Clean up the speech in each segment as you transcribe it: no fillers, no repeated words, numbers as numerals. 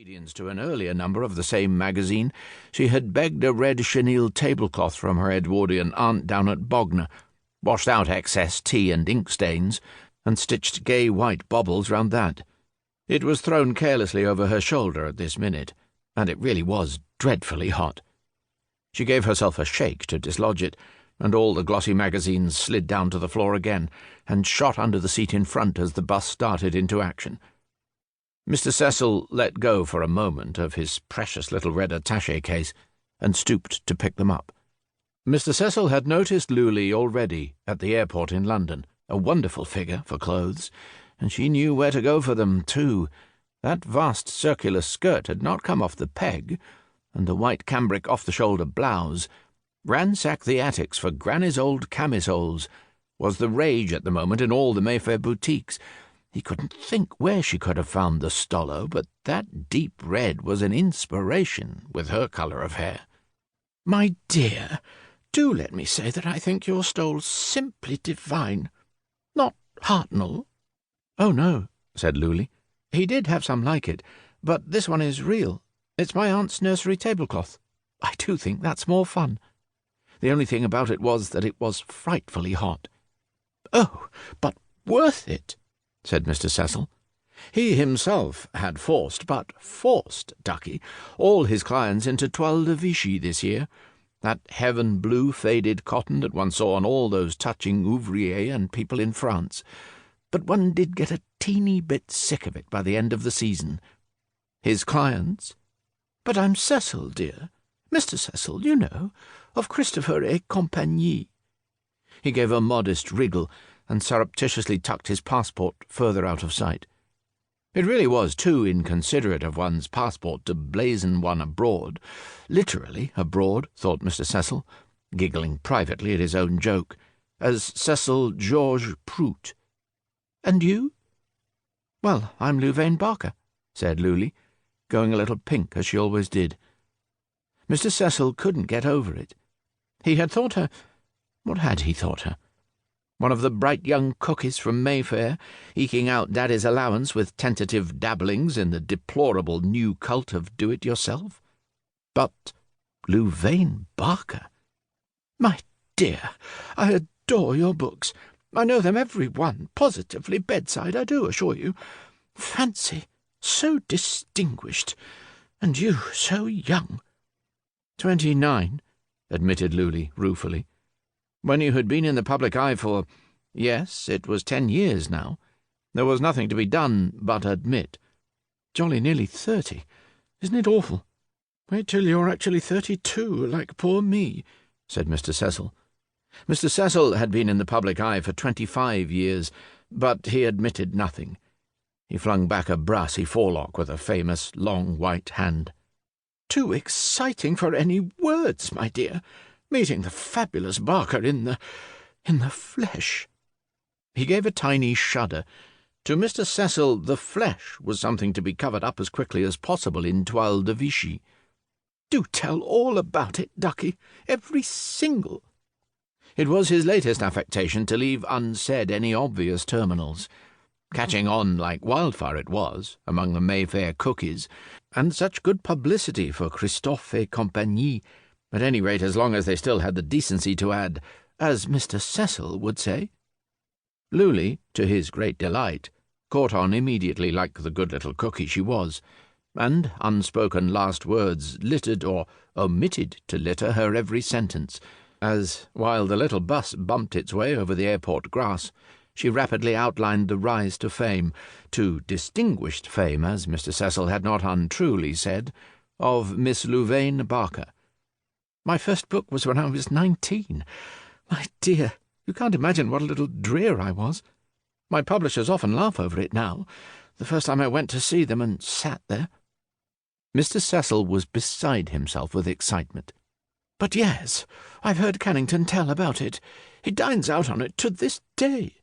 obedience to an earlier number of the same magazine, she had begged a red chenille tablecloth from her Edwardian aunt down at Bognor, washed out excess tea and ink stains, and stitched gay white baubles round that. It was thrown carelessly over her shoulder at this minute, and it really was dreadfully hot. She gave herself a shake to dislodge it, and all the glossy magazines slid down to the floor again, and shot under the seat in front as the bus started into action. Mr. Cecil let go for a moment of his precious little red attaché case, and stooped to pick them up. Mr. Cecil had noticed Luley already at the airport in London, a wonderful figure for clothes, and she knew where to go for them, too. That vast circular skirt had not come off the peg, and the white cambric off-the-shoulder blouse, ransack the attics for Granny's old camisoles, was the rage at the moment in all the Mayfair boutiques. He couldn't think where she could have found the stolo, but that deep red was an inspiration with her colour of hair. "My dear, do let me say that I think your stole simply divine. Not Hartnell?" "Oh, no," said Luley. "He did have some like it, but this one is real. It's my aunt's nursery tablecloth. I do think that's more fun. The only thing about it was that it was frightfully hot." "Oh, but worth it," said Mr. Cecil. He himself had forced, Ducky, all his clients into toile de Vichy this year, that heaven-blue faded cotton that one saw on all those touching ouvriers and people in France. But one did get a teeny bit sick of it by the end of the season. His clients? "But I'm Cecil, dear. Mr. Cecil, you know, of Christopher et Compagnie." He gave a modest wriggle, and surreptitiously tucked his passport further out of sight. It really was too inconsiderate of one's passport to blazon one abroad. Literally abroad, thought Mr. Cecil, giggling privately at his own joke, as Cecil Georges Prout. "And you?" "Well, I'm Louvain Barker," said Luley, going a little pink as she always did. Mr. Cecil couldn't get over it. He had thought her— what had he thought her? One of the bright young cookies from Mayfair, eking out Daddy's allowance with tentative dabblings in the deplorable new cult of do-it-yourself? But Louvain Barker? "My dear, I adore your books. I know them every one, positively bedside, I do assure you. Fancy, so distinguished, and you so young." 29, admitted Luley ruefully. "When you had been in the public eye for— yes, it was 10 years now. There was nothing to be done but admit. Jolly nearly 30. Isn't it awful?" "Wait till you're actually 32, like poor me," said Mr. Cecil. Mr. Cecil had been in the public eye for 25 years, but he admitted nothing. He flung back a brassy forelock with a famous long white hand. "Too exciting for any words, my dear. Meeting the fabulous Barker in the flesh." He gave a tiny shudder. To Mr. Cecil, the flesh was something to be covered up as quickly as possible in toile de Vichy. "Do tell all about it, Ducky, every single." It was his latest affectation to leave unsaid any obvious terminals. Catching on like wildfire it was, among the Mayfair cookies, and such good publicity for Christophe et Compagnie, at any rate as long as they still had the decency to add, as Mr. Cecil would say. Luley, to his great delight, caught on immediately like the good little cookie she was, and unspoken last words littered or omitted to litter her every sentence, as, while the little bus bumped its way over the airport grass, she rapidly outlined the rise to fame, to distinguished fame, as Mr. Cecil had not untruly said, of Miss Louvain Barker. "My first book was when I was 19. My dear, you can't imagine what a little drear I was. My publishers often laugh over it now, the first time I went to see them and sat there." Mr. Cecil was beside himself with excitement. "But yes, I've heard Cannington tell about it. He dines out on it to this day.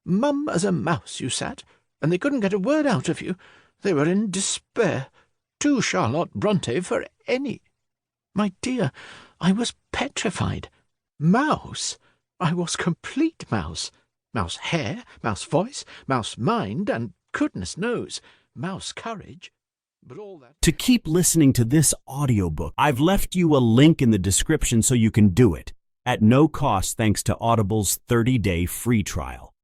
Mum as a mouse you sat, and they couldn't get a word out of you. They were in despair. Too Charlotte Bronte for any. My dear, I was petrified. Mouse! I was complete mouse. Mouse hair, mouse voice, mouse mind, and, goodness knows, mouse courage." But all that... To keep listening to this audiobook, I've left you a link in the description so you can do it, at no cost thanks to Audible's 30-day free trial.